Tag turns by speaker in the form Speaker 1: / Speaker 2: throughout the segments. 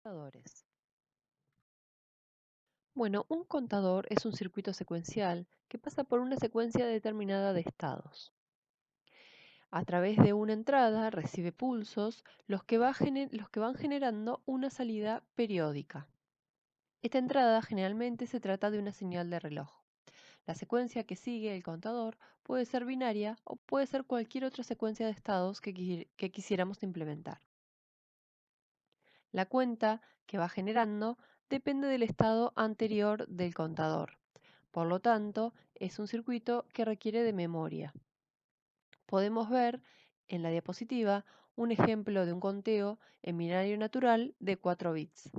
Speaker 1: Contadores. Bueno, un contador es un circuito secuencial que pasa por una secuencia determinada de estados. A través de una entrada recibe pulsos, los que van generando una salida periódica. Esta entrada generalmente se trata de una señal de reloj. La secuencia que sigue el contador puede ser binaria o puede ser cualquier otra secuencia de estados que quisiéramos implementar. La cuenta que va generando depende del estado anterior del contador. Por lo tanto, es un circuito que requiere de memoria. Podemos ver en la diapositiva un ejemplo de un conteo en binario natural de 4 bits.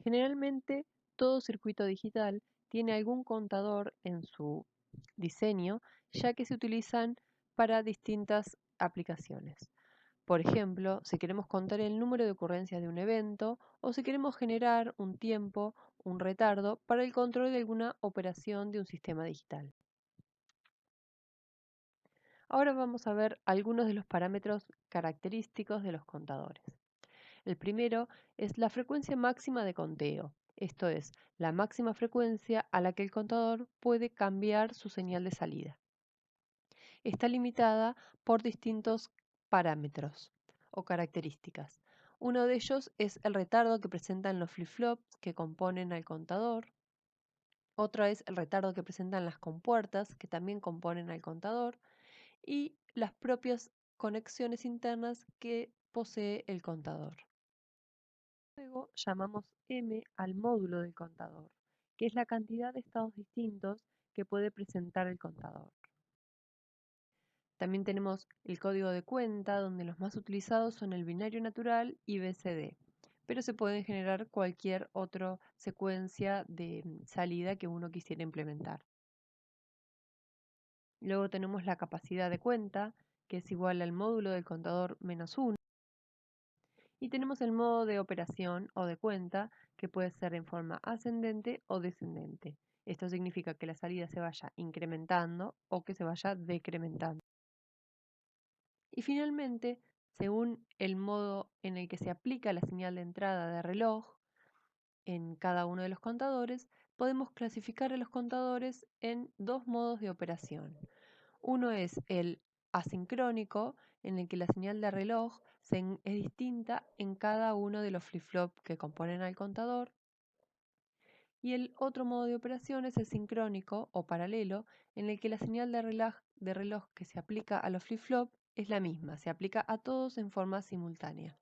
Speaker 1: Generalmente, todo circuito digital tiene algún contador en su diseño, ya que se utilizan para distintas aplicaciones. Por ejemplo, si queremos contar el número de ocurrencias de un evento o si queremos generar un tiempo, un retardo para el control de alguna operación de un sistema digital. Ahora vamos a ver algunos de los parámetros característicos de los contadores. El primero es la frecuencia máxima de conteo, esto es, la máxima frecuencia a la que el contador puede cambiar su señal de salida. Está limitada por distintos parámetros o características. Uno de ellos es el retardo que presentan los flip-flops que componen al contador. Otro es el retardo que presentan las compuertas que también componen al contador. Y las propias conexiones internas que posee el contador. Luego llamamos M al módulo del contador, que es la cantidad de estados distintos que puede presentar el contador. También tenemos el código de cuenta, donde los más utilizados son el binario natural y BCD, pero se puede generar cualquier otra secuencia de salida que uno quisiera implementar. Luego tenemos la capacidad de cuenta, que es igual al módulo del contador menos 1. Y tenemos el modo de operación o de cuenta, que puede ser en forma ascendente o descendente. Esto significa que la salida se vaya incrementando o que se vaya decrementando. Y finalmente, según el modo en el que se aplica la señal de entrada de reloj en cada uno de los contadores, podemos clasificar a los contadores en dos modos de operación. Uno es el asincrónico, en el que la señal de reloj es distinta en cada uno de los flip-flop que componen al contador. Y el otro modo de operación es el sincrónico o paralelo, en el que la señal de reloj que se aplica a los flip-flop es la misma, se aplica a todos en forma simultánea.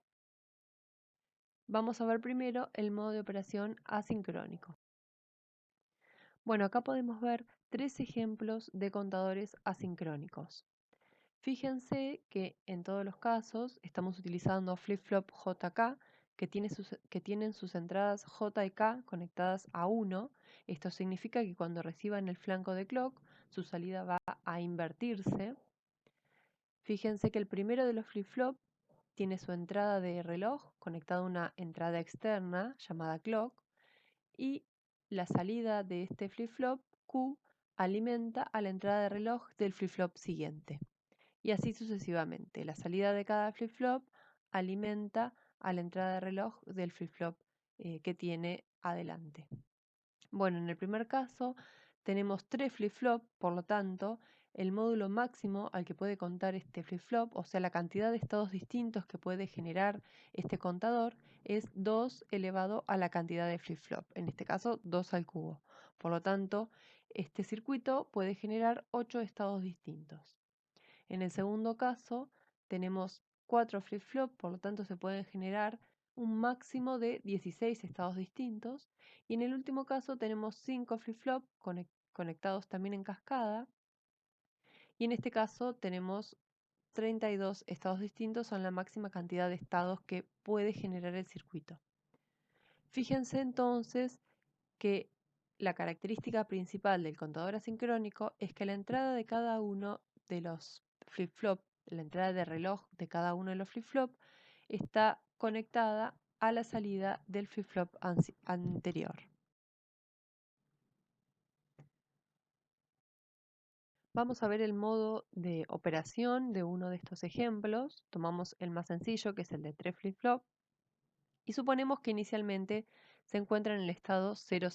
Speaker 1: Vamos a ver primero el modo de operación asincrónico. Bueno, acá podemos ver tres ejemplos de contadores asincrónicos. Fíjense que en todos los casos estamos utilizando flip-flop JK que tienen sus entradas J y K conectadas a 1. Esto significa que cuando reciban el flanco de clock, su salida va a invertirse. Fíjense que el primero de los flip-flop tiene su entrada de reloj conectada a una entrada externa llamada clock y la salida de este flip-flop Q alimenta a la entrada de reloj del flip-flop siguiente. Y así sucesivamente. La salida de cada flip-flop alimenta a la entrada de reloj del flip-flop que tiene adelante. Bueno, en el primer caso tenemos 3 flip-flop, por lo tanto, el módulo máximo al que puede contar este flip-flop, o sea, la cantidad de estados distintos que puede generar este contador, es 2 elevado a la cantidad de flip-flop, en este caso 2 al cubo. Por lo tanto, este circuito puede generar 8 estados distintos. En el segundo caso tenemos 4 flip-flop, por lo tanto se pueden generar un máximo de 16 estados distintos. Y en el último caso tenemos 5 flip-flop conectados también en cascada. Y en este caso tenemos 32 estados distintos, son la máxima cantidad de estados que puede generar el circuito. Fíjense entonces que la característica principal del contador asincrónico es que la entrada de cada uno de los flip-flop, la entrada de reloj de cada uno de los flip-flop, está conectada a la salida del flip-flop anterior. Vamos a ver el modo de operación de uno de estos ejemplos. Tomamos el más sencillo, que es el de 3 flip-flop. Y suponemos que inicialmente se encuentra en el estado 000.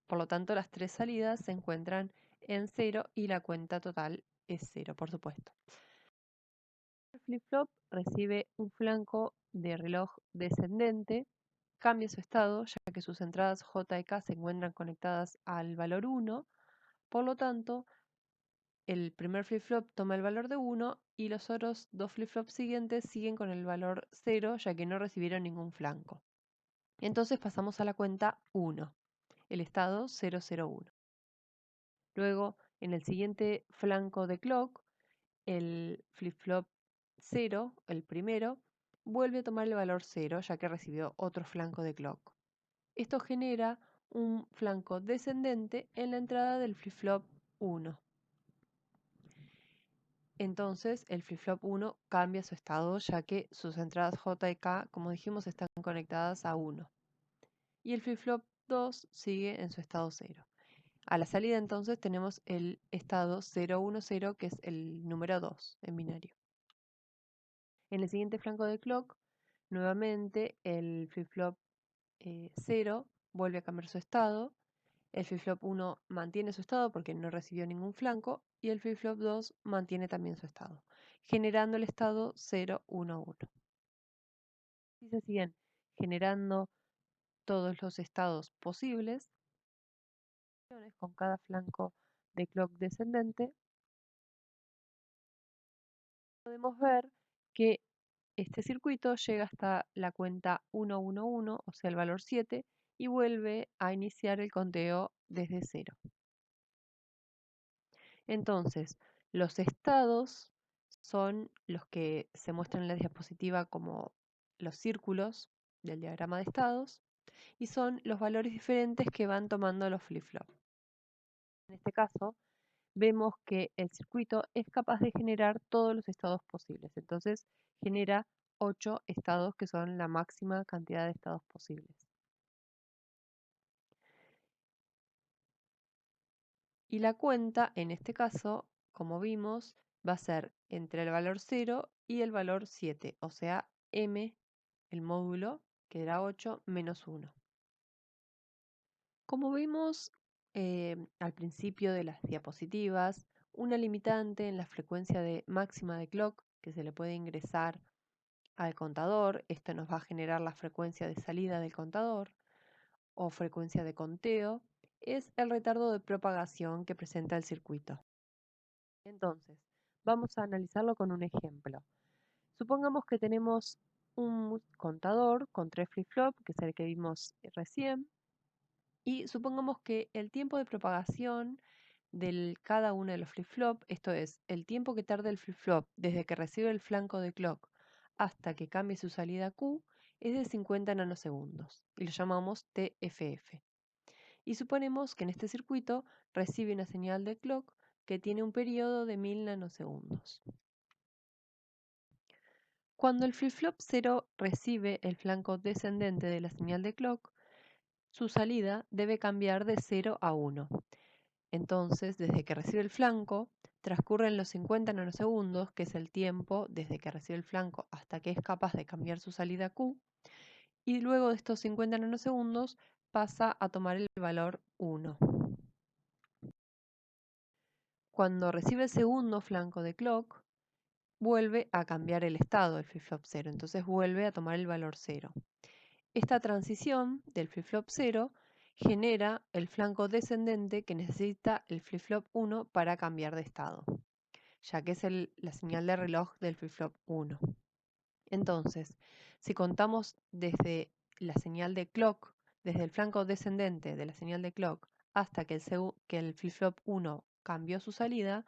Speaker 1: Por lo tanto, las tres salidas se encuentran en 0 y la cuenta total es 0, por supuesto. El flip-flop recibe un flanco de reloj descendente, cambia su estado ya que sus entradas J y K se encuentran conectadas al valor 1, por lo tanto, el primer flip-flop toma el valor de 1 y los otros dos flip-flops siguientes siguen con el valor 0 ya que no recibieron ningún flanco. Entonces pasamos a la cuenta 1, el estado 001. Luego, en el siguiente flanco de clock, el flip-flop 0, el primero, vuelve a tomar el valor 0 ya que recibió otro flanco de clock. Esto genera un flanco descendente en la entrada del flip-flop 1. Entonces el flip-flop 1 cambia su estado ya que sus entradas J y K, como dijimos, están conectadas a 1. Y el flip-flop 2 sigue en su estado 0. A la salida entonces tenemos el estado 010, que es el número 2 en binario. En el siguiente flanco de clock, nuevamente el flip-flop 0 vuelve a cambiar su estado. El flip-flop 1 mantiene su estado porque no recibió ningún flanco y el flip-flop 2 mantiene también su estado, generando el estado 011. Si se siguen generando todos los estados posibles, con cada flanco de clock descendente, podemos ver que este circuito llega hasta la cuenta 111, o sea el valor 7, y vuelve a iniciar el conteo desde 0. Entonces, los estados son los que se muestran en la diapositiva como los círculos del diagrama de estados y son los valores diferentes que van tomando los flip-flops. En este caso, vemos que el circuito es capaz de generar todos los estados posibles. Entonces, genera 8 estados que son la máxima cantidad de estados posibles. Y la cuenta, en este caso, como vimos, va a ser entre el valor 0 y el valor 7, o sea, m, el módulo, que era 8, menos 1. Como vimos al principio de las diapositivas, una limitante en la frecuencia de máxima de clock que se le puede ingresar al contador, esto nos va a generar la frecuencia de salida del contador o frecuencia de conteo, es el retardo de propagación que presenta el circuito. Entonces, vamos a analizarlo con un ejemplo. Supongamos que tenemos un contador con 3 flip-flops, que es el que vimos recién, y supongamos que el tiempo de propagación de cada uno de los flip-flop, esto es, el tiempo que tarda el flip-flop desde que recibe el flanco de clock hasta que cambie su salida Q, es de 50 nanosegundos, y lo llamamos TFF. Y suponemos que en este circuito recibe una señal de clock que tiene un periodo de 1000 nanosegundos. Cuando el flip-flop 0 recibe el flanco descendente de la señal de clock, su salida debe cambiar de 0 a 1. Entonces, desde que recibe el flanco, transcurren los 50 nanosegundos, que es el tiempo desde que recibe el flanco hasta que es capaz de cambiar su salida Q, y luego de estos 50 nanosegundos pasa a tomar el valor 1. Cuando recibe el segundo flanco de clock, vuelve a cambiar el estado del flip-flop 0, entonces vuelve a tomar el valor 0. Esta transición del flip-flop 0 genera el flanco descendente que necesita el flip-flop 1 para cambiar de estado, ya que es la señal de reloj del flip-flop 1. Entonces, si contamos desde la señal de clock, desde el flanco descendente de la señal de clock hasta que el flip-flop 1 cambió su salida,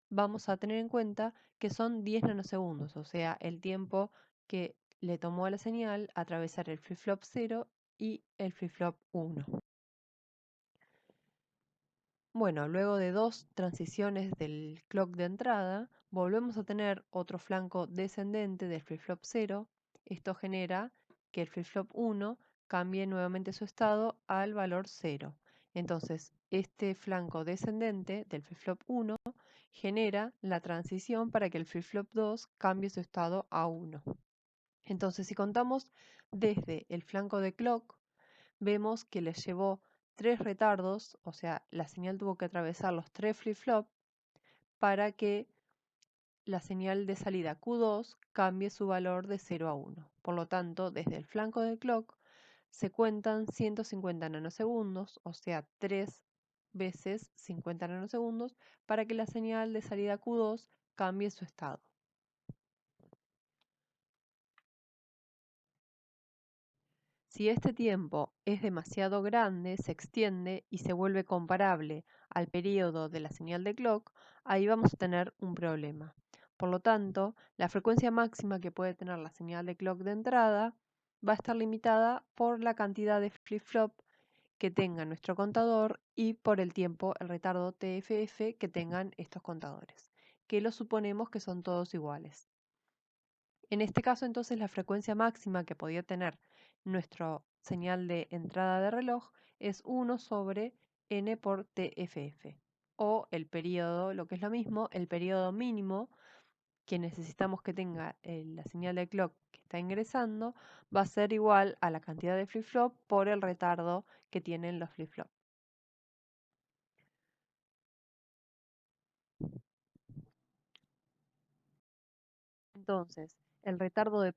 Speaker 1: vamos a tener en cuenta que son 10 nanosegundos, o sea, el tiempo que le tomó a la señal atravesar el flip-flop 0 y el flip-flop 1. Bueno, luego de dos transiciones del clock de entrada, volvemos a tener otro flanco descendente del flip-flop 0. Esto genera que el flip-flop 1 cambie nuevamente su estado al valor 0. Entonces, este flanco descendente del flip-flop 1 genera la transición para que el flip-flop 2 cambie su estado a 1. Entonces, si contamos desde el flanco de clock, vemos que les llevó 3 retardos, o sea, la señal tuvo que atravesar los 3 flip-flop para que la señal de salida Q2 cambie su valor de 0 a 1. Por lo tanto, desde el flanco del clock se cuentan 150 nanosegundos, o sea, 3 veces 50 nanosegundos, para que la señal de salida Q2 cambie su estado. Si este tiempo es demasiado grande, se extiende y se vuelve comparable al periodo de la señal de clock, ahí vamos a tener un problema. Por lo tanto, la frecuencia máxima que puede tener la señal de clock de entrada va a estar limitada por la cantidad de flip-flop que tenga nuestro contador y por el tiempo, el retardo TFF que tengan estos contadores, que lo suponemos que son todos iguales. En este caso, entonces, la frecuencia máxima que podía tener nuestro señal de entrada de reloj es 1 sobre n por TFF, o el periodo, lo que es lo mismo, el periodo mínimo que necesitamos que tenga la señal de clock que está ingresando va a ser igual a la cantidad de flip-flop por el retardo que tienen los flip-flop. Entonces, el retardo de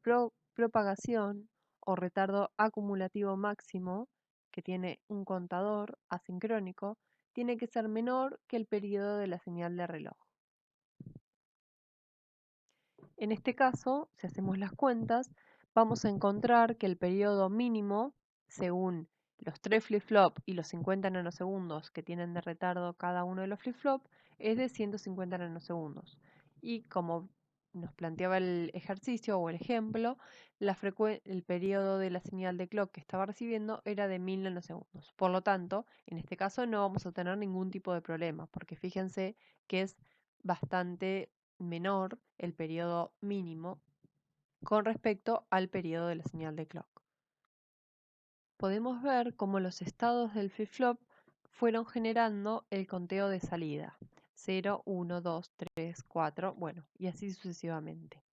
Speaker 1: propagación o retardo acumulativo máximo que tiene un contador asincrónico tiene que ser menor que el periodo de la señal de reloj. En este caso, si hacemos las cuentas, vamos a encontrar que el periodo mínimo, según los 3 flip-flop y los 50 nanosegundos que tienen de retardo cada uno de los flip-flop, es de 150 nanosegundos. Y como nos planteaba el ejercicio o el ejemplo, el periodo de la señal de clock que estaba recibiendo era de 1000 nanosegundos. Por lo tanto, en este caso no vamos a tener ningún tipo de problema, porque fíjense que es bastante menor el periodo mínimo con respecto al periodo de la señal de clock. Podemos ver cómo los estados del flip-flop fueron generando el conteo de salida. 0, 1, 2, 3, 4, bueno, y así sucesivamente.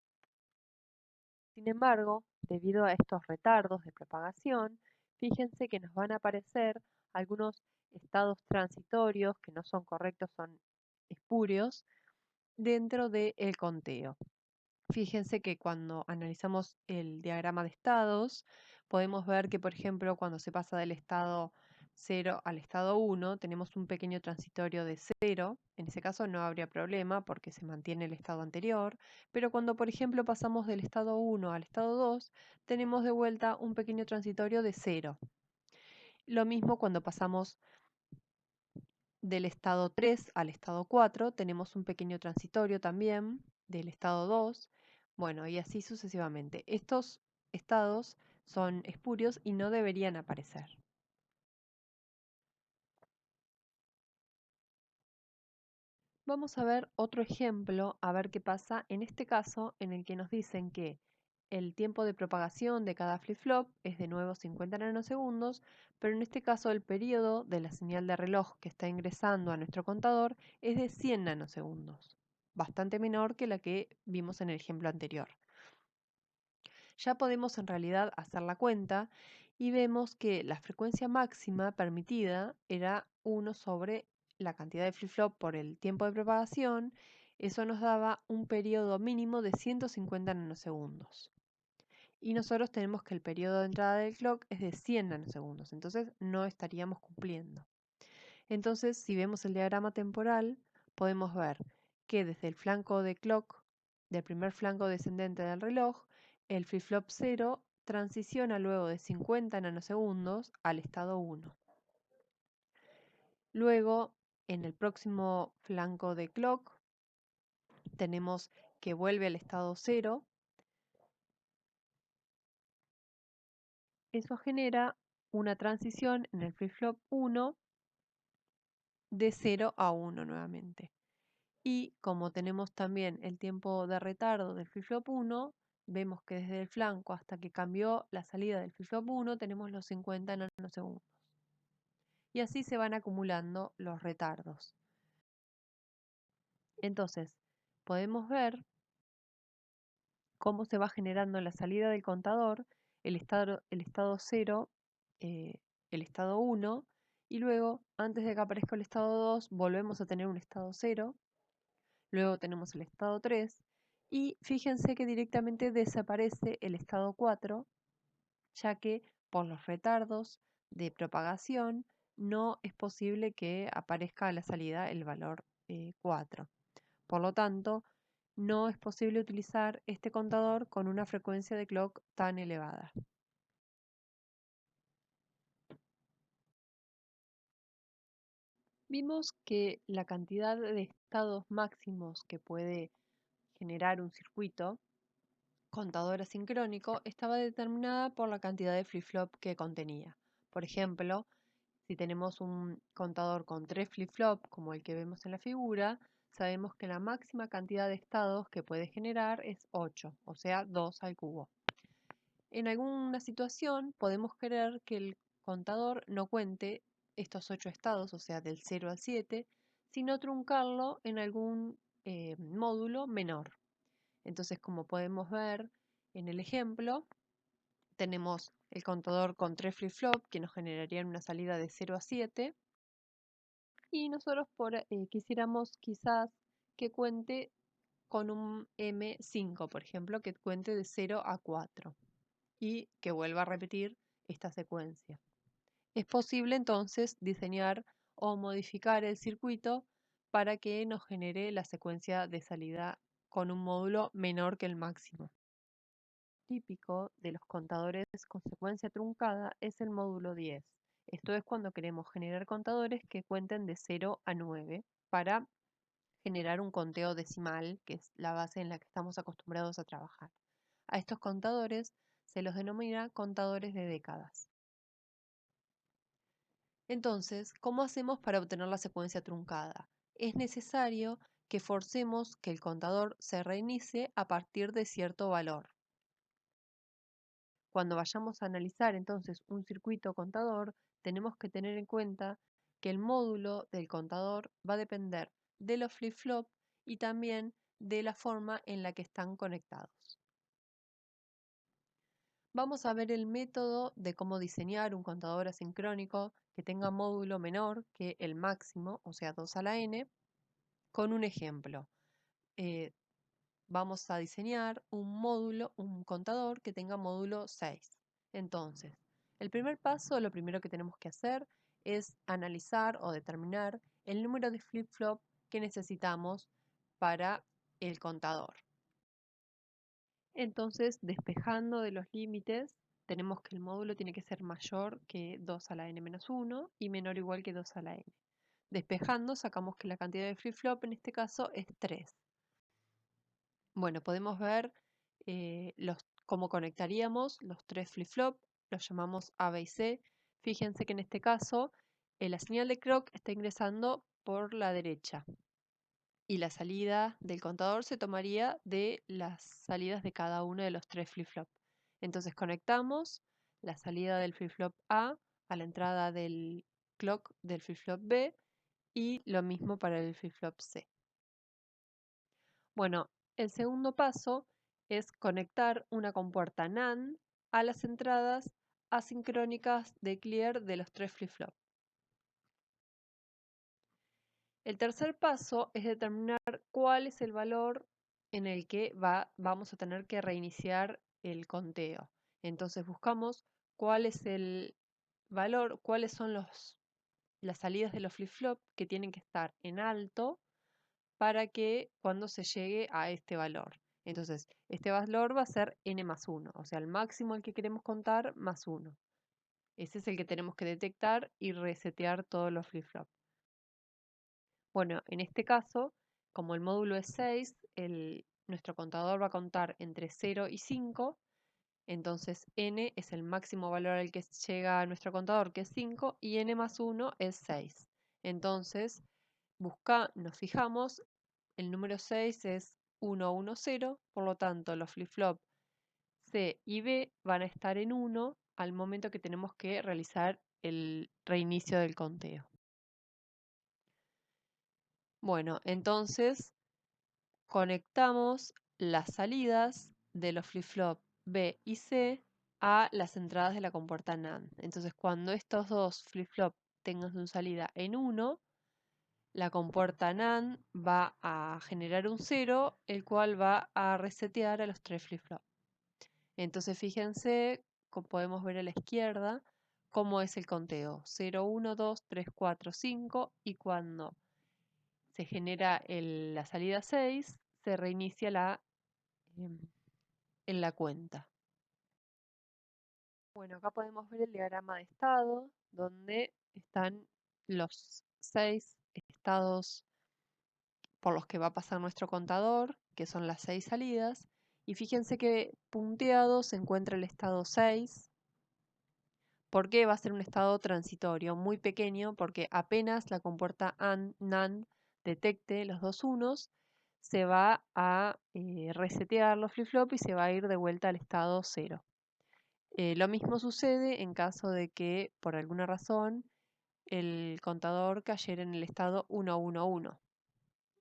Speaker 1: Sin embargo, debido a estos retardos de propagación, fíjense que nos van a aparecer algunos estados transitorios que no son correctos, son espurios, dentro del conteo. Fíjense que cuando analizamos el diagrama de estados, podemos ver que, por ejemplo, cuando se pasa del estado 0 al estado 1, tenemos un pequeño transitorio de 0. En ese caso no habría problema porque se mantiene el estado anterior. Pero cuando, por ejemplo, pasamos del estado 1 al estado 2, tenemos de vuelta un pequeño transitorio de 0. Lo mismo cuando pasamos del estado 3 al estado 4, tenemos un pequeño transitorio también del estado 2, bueno, y así sucesivamente. Estos estados son espurios y no deberían aparecer. Vamos a ver otro ejemplo, a ver qué pasa en este caso en el que nos dicen que el tiempo de propagación de cada flip-flop es de nuevo 50 nanosegundos, pero en este caso el periodo de la señal de reloj que está ingresando a nuestro contador es de 100 nanosegundos, bastante menor que la que vimos en el ejemplo anterior. Ya podemos en realidad hacer la cuenta y vemos que la frecuencia máxima permitida era 1 sobre la cantidad de flip-flop por el tiempo de propagación. Eso nos daba un periodo mínimo de 150 nanosegundos. Y nosotros tenemos que el periodo de entrada del clock es de 100 nanosegundos, entonces no estaríamos cumpliendo. Entonces, si vemos el diagrama temporal, podemos ver que desde el flanco de clock, del primer flanco descendente del reloj, el flip-flop 0 transiciona luego de 50 nanosegundos al estado 1. Luego, en el próximo flanco de clock, tenemos que vuelve al estado 0. Eso genera una transición en el flip-flop 1 de 0 a 1 nuevamente. Y como tenemos también el tiempo de retardo del flip-flop 1, vemos que desde el flanco hasta que cambió la salida del flip-flop 1 tenemos los 50 nanosegundos. Y así se van acumulando los retardos. Entonces, podemos ver cómo se va generando la salida del contador, el estado 0, el estado 1, y luego, antes de que aparezca el estado 2, volvemos a tener un estado 0, luego tenemos el estado 3, y fíjense que directamente desaparece el estado 4, ya que por los retardos de propagación no es posible que aparezca a la salida el valor 4. Por lo tanto, no es posible utilizar este contador con una frecuencia de clock tan elevada. Vimos que la cantidad de estados máximos que puede generar un circuito contador asincrónico estaba determinada por la cantidad de flip-flop que contenía. Por ejemplo, si tenemos un contador con 3 flip-flop, como el que vemos en la figura, sabemos que la máxima cantidad de estados que puede generar es 8, o sea, 2 al cubo. En alguna situación podemos querer que el contador no cuente estos 8 estados, o sea, del 0 al 7, sino truncarlo en algún módulo menor. Entonces, como podemos ver en el ejemplo, tenemos el contador con 3 flip-flop que nos generarían una salida de 0 a 7, y nosotros quisiéramos quizás que cuente con un M5, por ejemplo, que cuente de 0 a 4 y que vuelva a repetir esta secuencia. Es posible entonces diseñar o modificar el circuito para que nos genere la secuencia de salida con un módulo menor que el máximo. Típico de los contadores con secuencia truncada es el módulo 10. Esto es cuando queremos generar contadores que cuenten de 0 a 9 para generar un conteo decimal, que es la base en la que estamos acostumbrados a trabajar. A estos contadores se los denomina contadores de décadas. Entonces, ¿cómo hacemos para obtener la secuencia truncada? Es necesario que forcemos que el contador se reinicie a partir de cierto valor. Cuando vayamos a analizar entonces un circuito contador, tenemos que tener en cuenta que el módulo del contador va a depender de los flip-flop y también de la forma en la que están conectados. Vamos a ver el método de cómo diseñar un contador asincrónico que tenga módulo menor que el máximo, o sea 2 a la n, con un ejemplo. Vamos a diseñar un contador que tenga módulo 6. Entonces, el primer paso, lo primero que tenemos que hacer es analizar o determinar el número de flip-flop que necesitamos para el contador. Entonces, despejando de los límites, tenemos que el módulo tiene que ser mayor que 2 a la n-1 y menor o igual que 2 a la n. Despejando, sacamos que la cantidad de flip-flop en este caso es 3. Bueno, podemos ver cómo conectaríamos los 3 flip-flop, los llamamos A, B y C. Fíjense que en este caso la señal de clock está ingresando por la derecha y la salida del contador se tomaría de las salidas de cada uno de los 3 flip-flop. Entonces conectamos la salida del flip-flop a la entrada del clock del flip-flop B y lo mismo para el flip-flop C. Bueno, el segundo paso es conectar una compuerta NAND a las entradas asincrónicas de clear de los 3 flip-flop. El tercer paso es determinar cuál es el valor en el que vamos a tener que reiniciar el conteo. Entonces buscamos cuál es el valor, cuáles son las salidas de los flip-flop que tienen que estar en alto para que cuando se llegue a este valor. Entonces, este valor va a ser n+1, o sea, el máximo al que queremos contar más 1. Ese es el que tenemos que detectar y resetear todos los flip-flop. Bueno, en este caso, como el módulo es 6, nuestro contador va a contar entre 0 y 5, entonces n es el máximo valor al que llega a nuestro contador, que es 5, y n+1 es 6. Entonces, nos fijamos, el número 6 es 1, 1, 0, por lo tanto los flip-flop C y B van a estar en 1 al momento que tenemos que realizar el reinicio del conteo. Bueno, entonces conectamos las salidas de los flip-flop B y C a las entradas de la compuerta NAND. Entonces, cuando estos dos flip-flop tengan su salida en 1, la compuerta NAND va a generar un 0, el cual va a resetear a los 3 flip-flop. Entonces, fíjense, como podemos ver a la izquierda, cómo es el conteo. 0, 1, 2, 3, 4, 5, y cuando se genera la salida 6, se reinicia em, en la cuenta. Bueno, acá podemos ver el diagrama de estado, donde están los 6 estados por los que va a pasar nuestro contador, que son las 6 salidas. Y fíjense que punteado se encuentra el estado 6, porque va a ser un estado transitorio muy pequeño, porque apenas la compuerta NAND detecte los dos unos, se va a resetear los flip-flop y se va a ir de vuelta al estado 0. Lo mismo sucede en caso de que por alguna razón el contador cayera en el estado 111.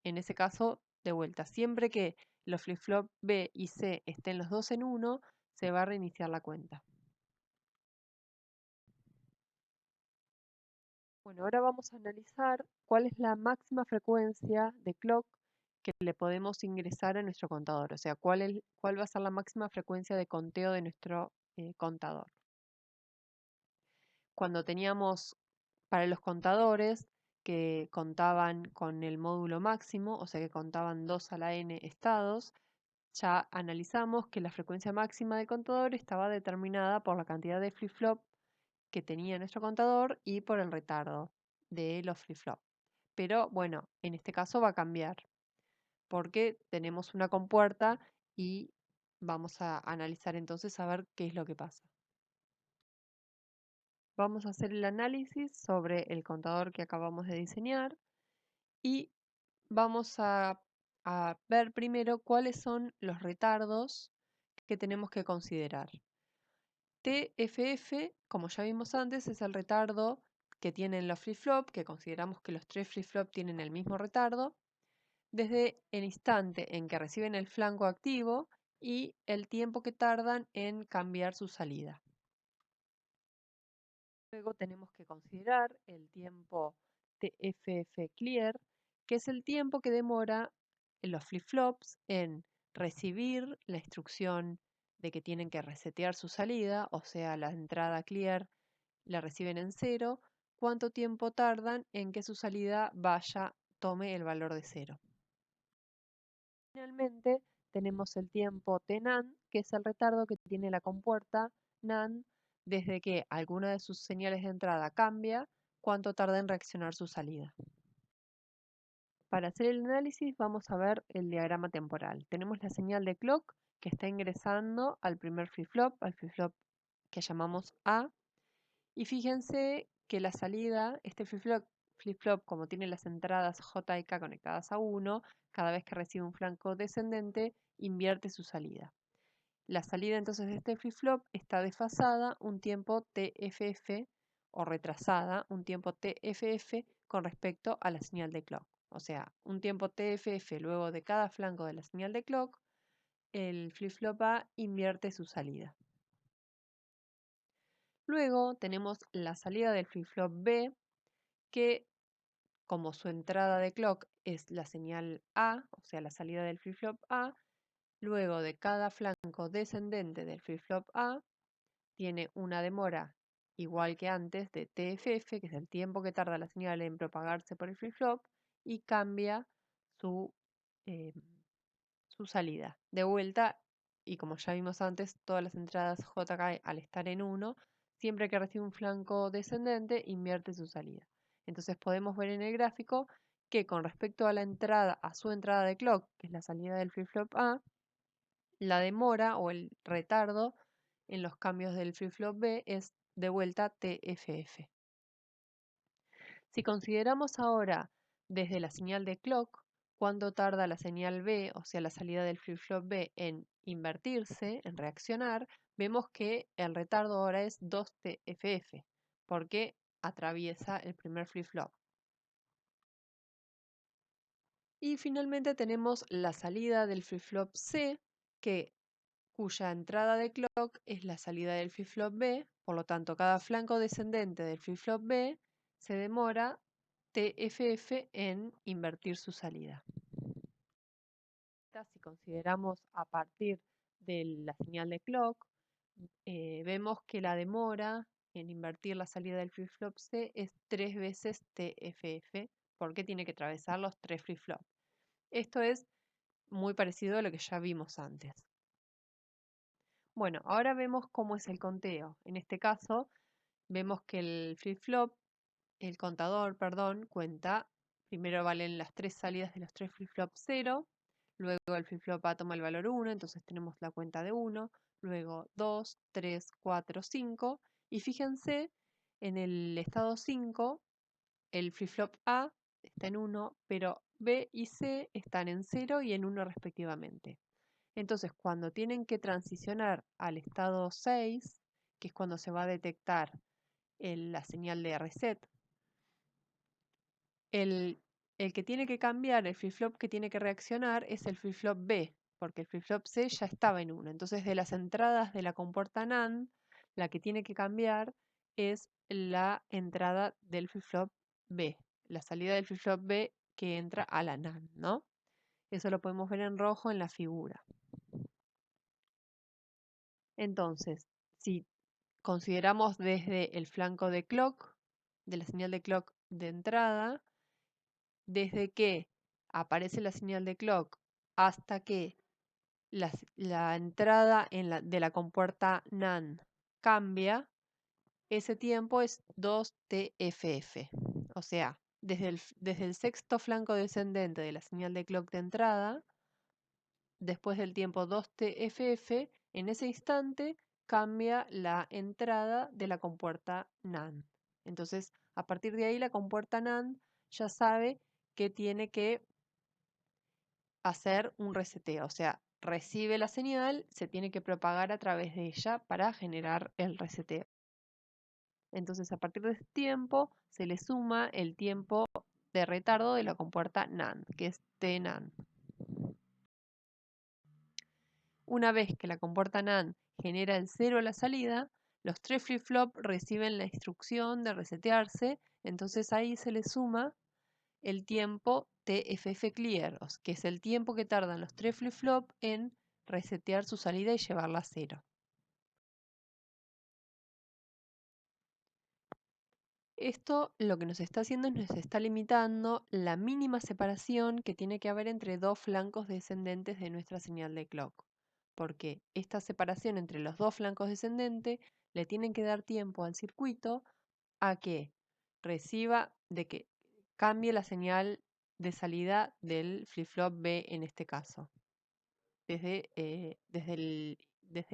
Speaker 1: En ese caso, de vuelta, siempre que los flip-flop B y C estén los dos en 1, se va a reiniciar la cuenta. Bueno, ahora vamos a analizar cuál es la máxima frecuencia de clock que le podemos ingresar a nuestro contador, o sea, cuál va a ser la máxima frecuencia de conteo de nuestro contador. Cuando teníamos para los contadores que contaban con el módulo máximo, o sea que contaban 2 a la n estados, ya analizamos que la frecuencia máxima del contador estaba determinada por la cantidad de flip-flop que tenía nuestro contador y por el retardo de los flip-flop. Pero bueno, en este caso va a cambiar porque tenemos una compuerta y vamos a analizar entonces a ver qué es lo que pasa. Vamos a hacer el análisis sobre el contador que acabamos de diseñar y vamos a ver primero cuáles son los retardos que tenemos que considerar. TFF, como ya vimos antes, es el retardo que tienen los flip-flop, que consideramos que los 3 flip-flop tienen el mismo retardo, desde el instante en que reciben el flanco activo y el tiempo que tardan en cambiar su salida. Luego tenemos que considerar el tiempo TFF clear, que es el tiempo que demora los flip-flops en recibir la instrucción de que tienen que resetear su salida, o sea, la entrada clear la reciben en 0, cuánto tiempo tardan en que su salida tome el valor de 0. Finalmente, tenemos el tiempo TNAND, que es el retardo que tiene la compuerta NAND desde que alguna de sus señales de entrada cambia, cuánto tarda en reaccionar su salida. Para hacer el análisis vamos a ver el diagrama temporal. Tenemos la señal de clock que está ingresando al primer flip-flop, al flip-flop que llamamos A, y fíjense que la salida, este flip-flop como tiene las entradas J y K conectadas a 1, cada vez que recibe un flanco descendente, invierte su salida. La salida entonces de este flip-flop está desfasada un tiempo TFF o retrasada un tiempo TFF con respecto a la señal de clock. O sea, un tiempo TFF luego de cada flanco de la señal de clock, el flip-flop A invierte su salida. Luego tenemos la salida del flip-flop B, que como su entrada de clock es la señal A, o sea, la salida del flip-flop A, luego de cada flanco descendente del flip-flop A, tiene una demora igual que antes de TFF, que es el tiempo que tarda la señal en propagarse por el flip-flop, y cambia su, eh, su salida. De vuelta, y como ya vimos antes, todas las entradas JK al estar en 1, siempre que recibe un flanco descendente, invierte su salida. Entonces podemos ver en el gráfico que con respecto a su entrada de clock, que es la salida del flip-flop A, la demora o el retardo en los cambios del flip-flop B es de vuelta TFF. Si consideramos ahora desde la señal de clock, cuánto tarda la señal B, o sea, la salida del flip-flop B en invertirse, en reaccionar, vemos que el retardo ahora es 2TFF, porque atraviesa el primer flip-flop. Y finalmente tenemos la salida del flip-flop C, que cuya entrada de clock es la salida del flip-flop B, por lo tanto cada flanco descendente del flip-flop B se demora TFF en invertir su salida. Si consideramos a partir de la señal de clock, vemos que la demora en invertir la salida del flip-flop C es 3 veces TFF, porque tiene que atravesar los 3 flip-flops. Esto es muy parecido a lo que ya vimos antes. Bueno, ahora vemos cómo es el conteo. En este caso, vemos que el contador, perdón, cuenta, primero valen las 3 salidas de los 3 flip-flops 0, luego el flip-flop A toma el valor 1, entonces tenemos la cuenta de 1, luego 2, 3, 4, 5, y fíjense, en el estado 5, el flip-flop A está en 1, pero B y C están en 0 y en 1 respectivamente. Entonces, cuando tienen que transicionar al estado 6, que es cuando se va a detectar la señal de reset, el que tiene que cambiar, el flip-flop que tiene que reaccionar es el flip-flop B, porque el flip-flop C ya estaba en 1. Entonces, de las entradas de la compuerta NAND, la que tiene que cambiar es la entrada del flip-flop B, la salida del flip-flop B que entra a la NAND, ¿no? Eso lo podemos ver en rojo en la figura. Entonces, si consideramos desde el flanco de clock, de la señal de clock de entrada, desde que aparece la señal de clock hasta que la entrada de la compuerta NAND cambia, ese tiempo es 2TFF. O sea, desde el sexto flanco descendente de la señal de clock de entrada, después del tiempo 2TFF, en ese instante cambia la entrada de la compuerta NAND. Entonces, a partir de ahí, la compuerta NAND ya sabe que tiene que hacer un reseteo, o sea, recibe la señal, se tiene que propagar a través de ella para generar el reseteo. Entonces, a partir de ese tiempo, se le suma el tiempo de retardo de la compuerta NAND, que es TNAND. Una vez que la compuerta NAND genera el 0 a la salida, los 3 flip-flop reciben la instrucción de resetearse, entonces ahí se le suma el tiempo TFF clear, que es el tiempo que tardan los 3 flip-flop en resetear su salida y llevarla a 0. Esto lo que nos está haciendo es nos está limitando la mínima separación que tiene que haber entre dos flancos descendentes de nuestra señal de clock, porque esta separación entre los dos flancos descendentes le tienen que dar tiempo al circuito a que de que cambie la señal de salida del flip-flop B en este caso, desde el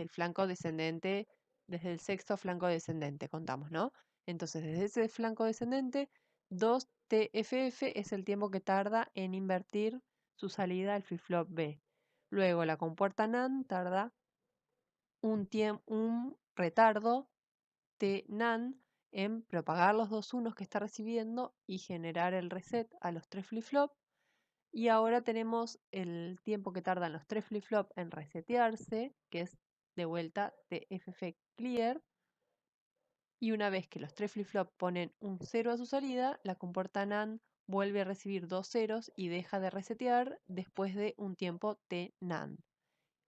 Speaker 1: flanco descendente, desde el sexto flanco descendente, contamos, ¿no? Entonces, desde ese flanco descendente, 2TFF es el tiempo que tarda en invertir su salida al flip-flop B. Luego, la compuerta NAND tarda un retardo TNAND en propagar los dos unos que está recibiendo y generar el reset a los 3 flip-flop. Y ahora tenemos el tiempo que tardan los 3 flip-flop en resetearse, que es de vuelta TFF clear. Y una vez que los 3 flip-flop ponen un 0 a su salida, la compuerta NAND vuelve a recibir dos ceros y deja de resetear después de un tiempo TNAND.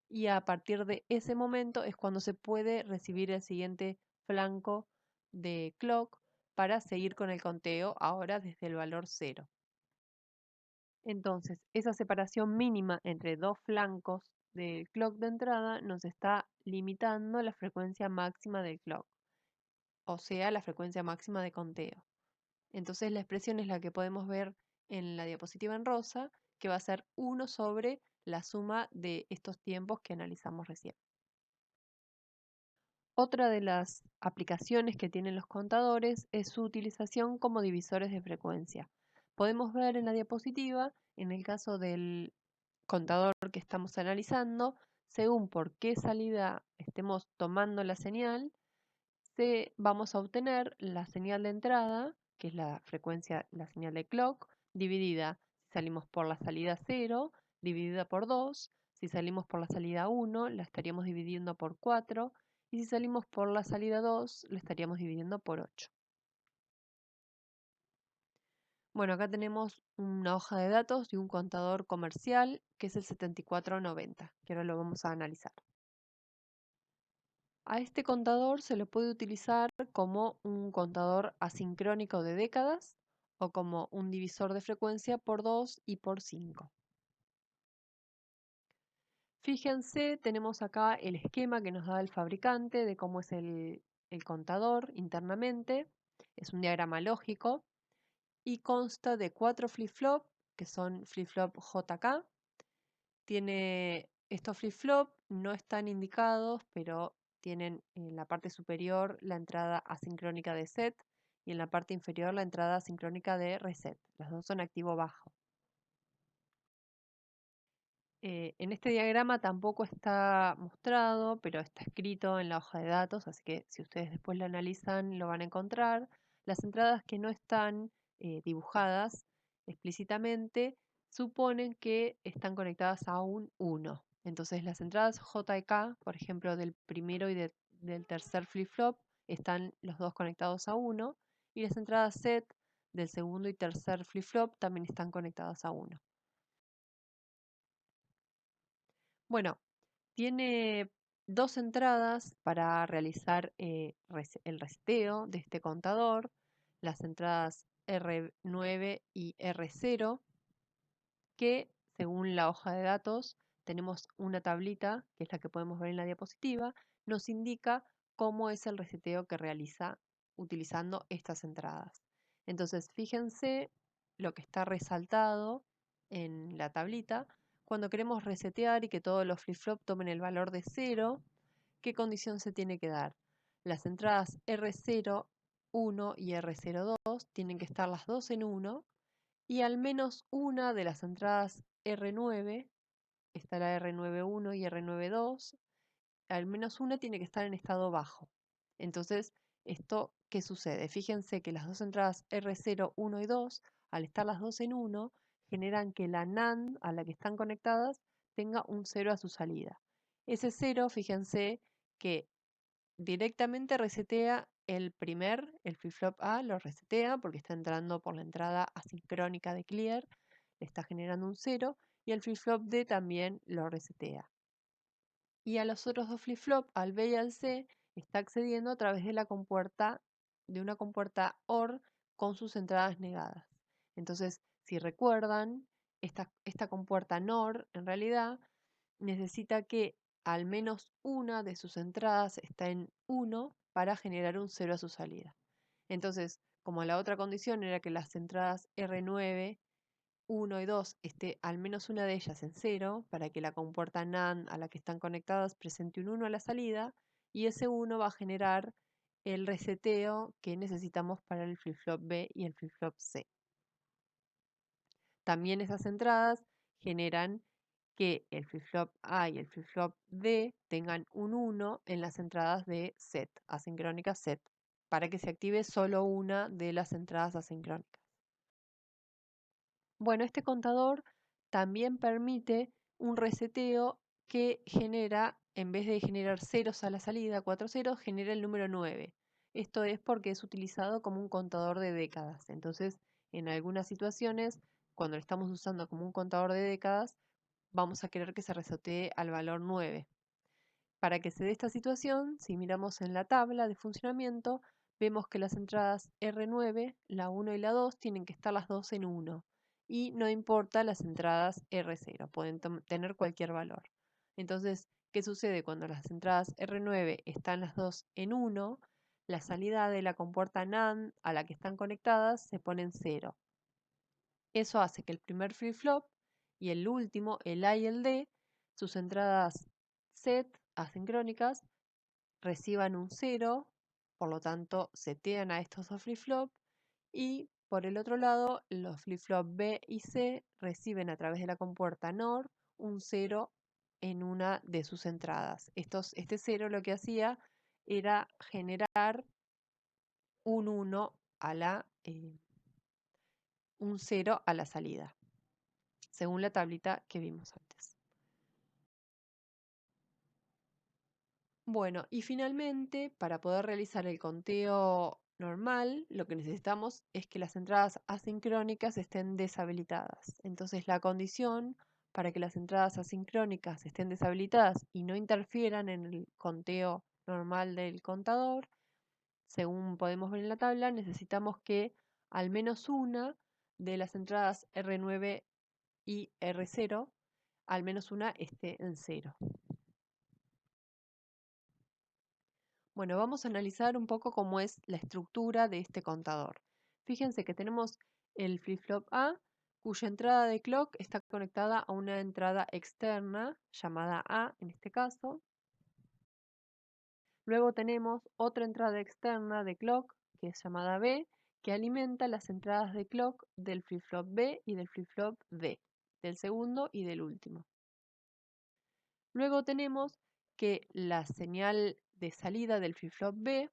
Speaker 1: Y a partir de ese momento es cuando se puede recibir el siguiente flanco de clock para seguir con el conteo ahora desde el valor 0. Entonces, esa separación mínima entre dos flancos del clock de entrada nos está limitando la frecuencia máxima del clock, o sea, la frecuencia máxima de conteo. Entonces, la expresión es la que podemos ver en la diapositiva en rosa, que va a ser 1 sobre la suma de estos tiempos que analizamos recién. Otra de las aplicaciones que tienen los contadores es su utilización como divisores de frecuencia. Podemos ver en la diapositiva, en el caso del contador que estamos analizando, según por qué salida estemos tomando la señal, vamos a obtener la señal de entrada, que es la frecuencia, la señal de clock, dividida, si salimos por la salida 0, dividida por 2, Si salimos por la salida 1, la estaríamos dividiendo por 4, y si salimos por la salida 2, la estaríamos dividiendo por 8. Bueno, acá tenemos una hoja de datos de un contador comercial que es el 7490, que ahora lo vamos a analizar. A este contador se lo puede utilizar como un contador asincrónico de décadas o como un divisor de frecuencia por 2 y por 5. Fíjense, tenemos acá el esquema que nos da el fabricante de cómo es el contador internamente. Es un diagrama lógico y consta de 4 flip-flop, que son flip-flop JK. Estos flip-flop no están indicados, pero tienen en la parte superior la entrada asincrónica de set y en la parte inferior la entrada asincrónica de reset. Las dos son activo bajo. En este diagrama tampoco está mostrado, pero está escrito en la hoja de datos, así que si ustedes después lo analizan lo van a encontrar. Las entradas que no están dibujadas explícitamente suponen que están conectadas a un 1. Entonces las entradas J y K, por ejemplo, del primero y del tercer flip-flop, están los dos conectados a 1, y las entradas set del segundo y tercer flip-flop también están conectadas a 1. Bueno, tiene dos entradas para realizar el reseteo de este contador, las entradas R9 y R0, que según la hoja de datos tenemos una tablita, que es la que podemos ver en la diapositiva, nos indica cómo es el reseteo que realiza utilizando estas entradas. Entonces, fíjense lo que está resaltado en la tablita. Cuando queremos resetear y que todos los flip-flop tomen el valor de 0, ¿qué condición se tiene que dar? Las entradas R0, 1 y R02 tienen que estar las dos en 1, y al menos una de las entradas R9, está la R91 y R92, al menos una tiene que estar en estado bajo. Entonces, ¿esto qué sucede? Fíjense que las dos entradas R0, 1 y 2, al estar las dos en 1, generan que la NAND a la que están conectadas tenga un 0 a su salida. Ese 0, fíjense que directamente resetea el flip-flop A lo resetea porque está entrando por la entrada asincrónica de clear, le está generando un 0, y el flip-flop D también lo resetea. Y a los otros dos flip-flop, al B y al C, está accediendo a través de una compuerta OR con sus entradas negadas. Entonces, si recuerdan, esta compuerta NOR en realidad necesita que al menos una de sus entradas está en 1 para generar un 0 a su salida. Entonces, como la otra condición era que las entradas R9, 1 y 2 esté al menos una de ellas en 0, para que la compuerta NAND a la que están conectadas presente un 1 a la salida, y ese 1 va a generar el reseteo que necesitamos para el flip-flop B y el flip-flop C. También esas entradas generan que el flip-flop A y el flip-flop D tengan un 1 en las entradas de set, asincrónica set, para que se active solo una de las entradas asincrónicas. Bueno, este contador también permite un reseteo que genera, en vez de generar ceros a la salida, 4 ceros, genera el número 9. Esto es porque es utilizado como un contador de décadas. Entonces, en algunas situaciones, cuando lo estamos usando como un contador de décadas, vamos a querer que se resetee al valor 9. Para que se dé esta situación, si miramos en la tabla de funcionamiento, vemos que las entradas R9, la 1 y la 2, tienen que estar las dos en 1. Y no importa las entradas R0, pueden tener cualquier valor. Entonces, ¿qué sucede cuando las entradas R9 están las dos en 1? La salida de la compuerta NAND a la que están conectadas se pone en 0. Eso hace que el primer flip-flop y el último, el A y el D, sus entradas set asincrónicas, reciban un 0, por lo tanto setean a estos dos flip-flop, y por el otro lado, los flip-flop B y C reciben a través de la compuerta NOR un 0 en una de sus entradas. Este 0 lo que hacía era generar un 1 a un 0 a la salida, según la tablita que vimos antes. Bueno, y finalmente, para poder realizar el conteo normal, lo que necesitamos es que las entradas asincrónicas estén deshabilitadas. Entonces, la condición para que las entradas asincrónicas estén deshabilitadas y no interfieran en el conteo normal del contador, según podemos ver en la tabla, necesitamos que al menos una de las entradas R9 y R0, al menos una esté en cero. Bueno, vamos a analizar un poco cómo es la estructura de este contador. Fíjense que tenemos el flip-flop A, cuya entrada de clock está conectada a una entrada externa, llamada A en este caso. Luego tenemos otra entrada externa de clock, que es llamada B, que alimenta las entradas de clock del flip-flop B y del flip-flop D, del segundo y del último. Luego tenemos que la señal de salida del flip-flop B,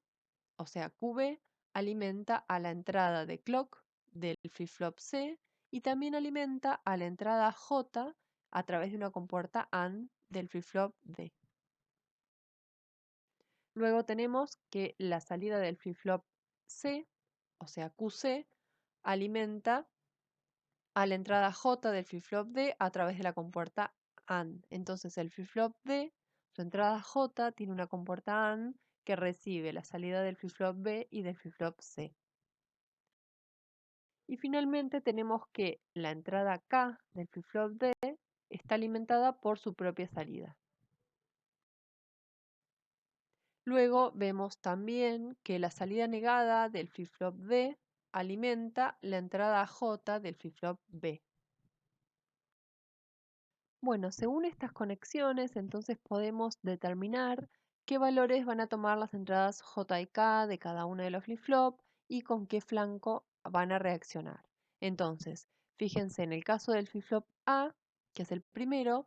Speaker 1: o sea QB, alimenta a la entrada de clock del flip-flop C y también alimenta a la entrada J a través de una compuerta AND del flip-flop D. Luego tenemos que la salida del flip-flop C, o sea QC, alimenta a la entrada J del flip-flop D a través de la compuerta AND. Entonces el flip-flop D, su entrada J, tiene una compuerta AND que recibe la salida del flip-flop B y del flip-flop C. Y finalmente tenemos que la entrada K del flip-flop D está alimentada por su propia salida. Luego vemos también que la salida negada del flip-flop D alimenta la entrada J del flip-flop B. Bueno, según estas conexiones, entonces podemos determinar qué valores van a tomar las entradas J y K de cada uno de los flip-flop y con qué flanco van a reaccionar. Entonces, fíjense, en el caso del flip-flop A, que es el primero,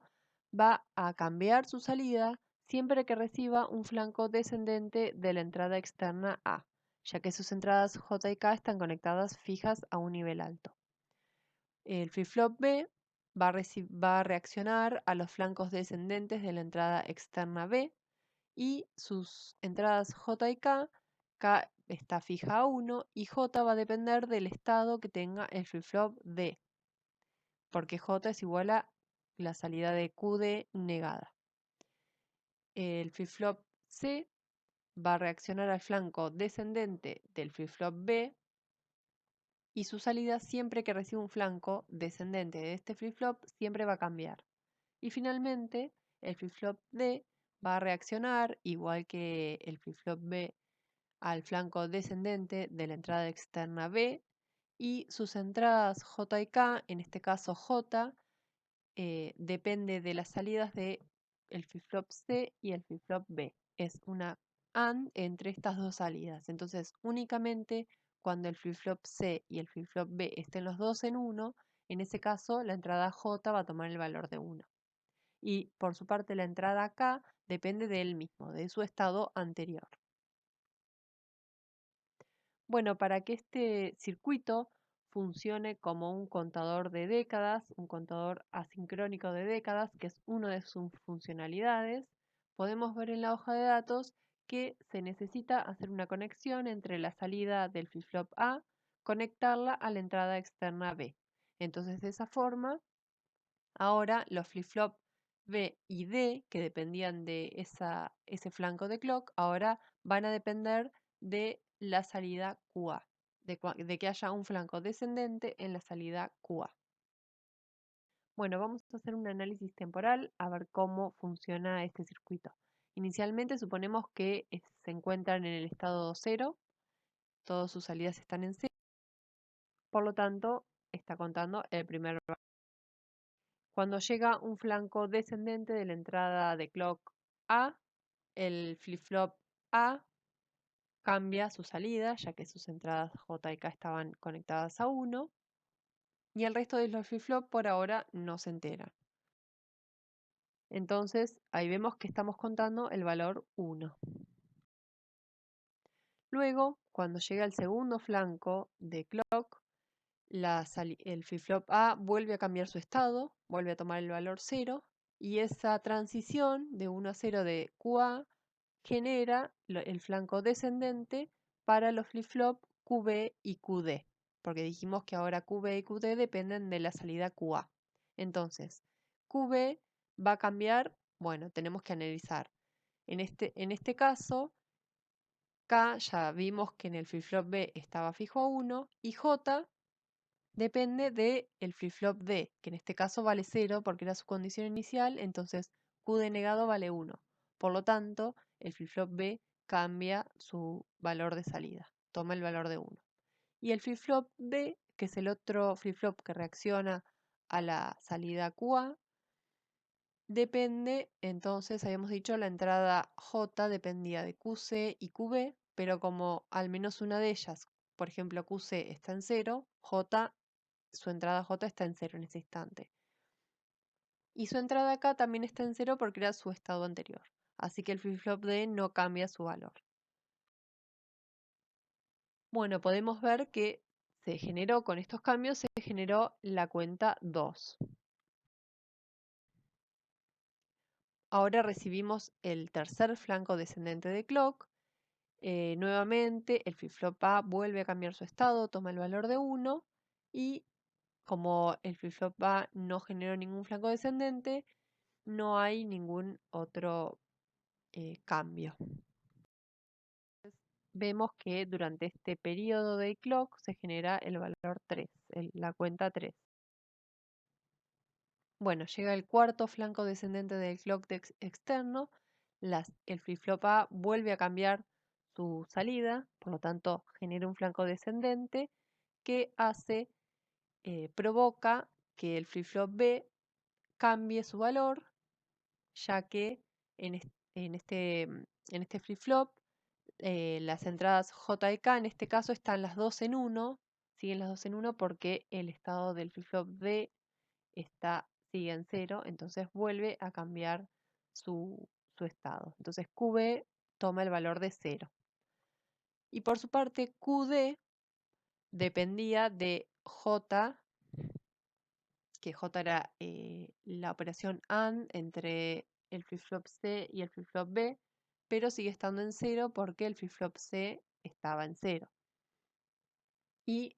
Speaker 1: va a cambiar su salida siempre que reciba un flanco descendente de la entrada externa A, ya que sus entradas J y K están conectadas fijas a un nivel alto. El flip-flop B va a reaccionar a los flancos descendentes de la entrada externa B y sus entradas J y K, K está fija a 1 y J va a depender del estado que tenga el flip-flop D, porque J es igual a la salida de QD negada. El flip-flop C va a reaccionar al flanco descendente del flip-flop B y su salida siempre que reciba un flanco descendente de este flip-flop siempre va a cambiar. Y finalmente, el flip-flop D va a reaccionar, igual que el flip-flop B, al flanco descendente de la entrada externa B y sus entradas J y K, en este caso J, depende de las salidas de el flip-flop C y el flip-flop B. Es una AND entre estas dos salidas. Entonces, únicamente cuando el flip-flop C y el flip-flop B estén los dos en 1, en ese caso la entrada J va a tomar el valor de 1. Y por su parte la entrada K depende de él mismo, de su estado anterior. Bueno, para que este circuito funcione como un contador de décadas, un contador asincrónico de décadas, que es una de sus funcionalidades, podemos ver en la hoja de datos que se necesita hacer una conexión entre la salida del flip-flop A, conectarla a la entrada externa B. Entonces, de esa forma, ahora los flip-flop B y D, que dependían de ese flanco de clock, ahora van a depender de la salida QA, de que haya un flanco descendente en la salida QA. Bueno, vamos a hacer un análisis temporal a ver cómo funciona este circuito. Inicialmente suponemos que se encuentran en el estado 0, todas sus salidas están en 0, por lo tanto está contando el primer valor. Cuando llega un flanco descendente de la entrada de clock A, el flip-flop A cambia su salida, ya que sus entradas J y K estaban conectadas a 1, y el resto de los flip-flop por ahora no se enteran. Entonces, ahí vemos que estamos contando el valor 1. Luego, cuando llega el segundo flanco de clock, el flip-flop A vuelve a cambiar su estado, vuelve a tomar el valor 0, y esa transición de 1 a 0 de QA genera el flanco descendente para los flip-flop QB y QD, porque dijimos que ahora QB y QD dependen de la salida QA. Entonces, QB va a cambiar, bueno, tenemos que analizar. En este caso, K ya vimos que en el flip-flop B estaba fijo a 1 y J depende del flip-flop D, que en este caso vale 0 porque era su condición inicial, entonces Q denegado vale 1. Por lo tanto, el flip-flop B cambia su valor de salida, toma el valor de 1. Y el flip-flop D, que es el otro flip-flop que reacciona a la salida QA, depende, entonces habíamos dicho la entrada J dependía de QC y QB, pero como al menos una de ellas, por ejemplo QC está en 0, su entrada J está en 0 en ese instante. Y su entrada acá también está en 0 porque era su estado anterior. Así que el flip-flop D no cambia su valor. Bueno, podemos ver que se generó con estos cambios, se generó la cuenta 2. Ahora recibimos el tercer flanco descendente de clock. Nuevamente el flip-flop A vuelve a cambiar su estado, toma el valor de 1 y como el flip-flop A no generó ningún flanco descendente, no hay ningún otro cambio. Vemos que durante este periodo de clock se genera el valor 3, la cuenta 3. Bueno, llega el cuarto flanco descendente del clock externo, el flip-flop A vuelve a cambiar su salida, por lo tanto genera un flanco descendente que provoca que el flip-flop B cambie su valor, ya que en este flip-flop las entradas J y K en este caso están las dos en 1, siguen las dos en 1 porque el estado del flip-flop D sigue en 0, entonces vuelve a cambiar su estado. Entonces QB toma el valor de 0. Y por su parte QD dependía de J, que J era la operación AND entre el flip-flop C y el flip-flop B, pero sigue estando en 0 porque el flip-flop C estaba en 0. Y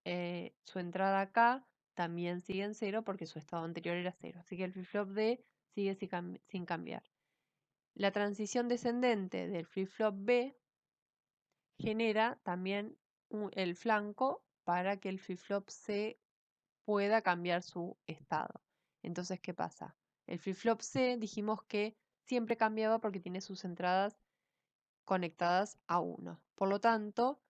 Speaker 1: su entrada acá también sigue en 0 porque su estado anterior era 0. Así que el flip-flop D sigue sin cambiar. La transición descendente del flip-flop B genera también el flanco para que el flip-flop C pueda cambiar su estado. Entonces, ¿qué pasa? El flip-flop C dijimos que siempre cambiaba porque tiene sus entradas conectadas a 1. Por lo tanto,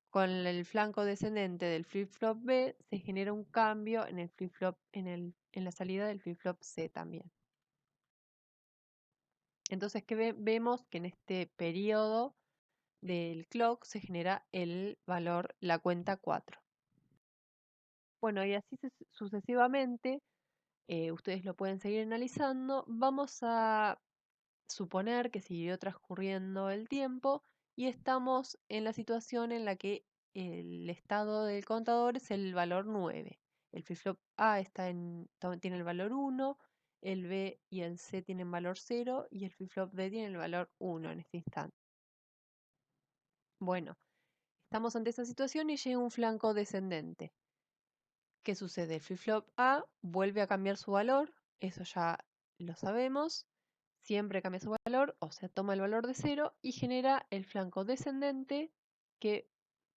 Speaker 1: con el flanco descendente del flip-flop B se genera un cambio en el flip-flop, en la salida del flip-flop C también. Entonces, ¿qué vemos? Que en este periodo del clock se genera el valor, la cuenta 4. Bueno, y así sucesivamente, ustedes lo pueden seguir analizando. Vamos a suponer que siguió transcurriendo el tiempo y estamos en la situación en la que el estado del contador es el valor 9. El flip-flop A tiene el valor 1, el B y el C tienen valor 0 y el flip-flop D tiene el valor 1 en este instante. Bueno, estamos ante esta situación y llega un flanco descendente. ¿Qué sucede? El flip-flop A vuelve a cambiar su valor, eso ya lo sabemos. Siempre cambia su valor, o sea, toma el valor de 0 y genera el flanco descendente que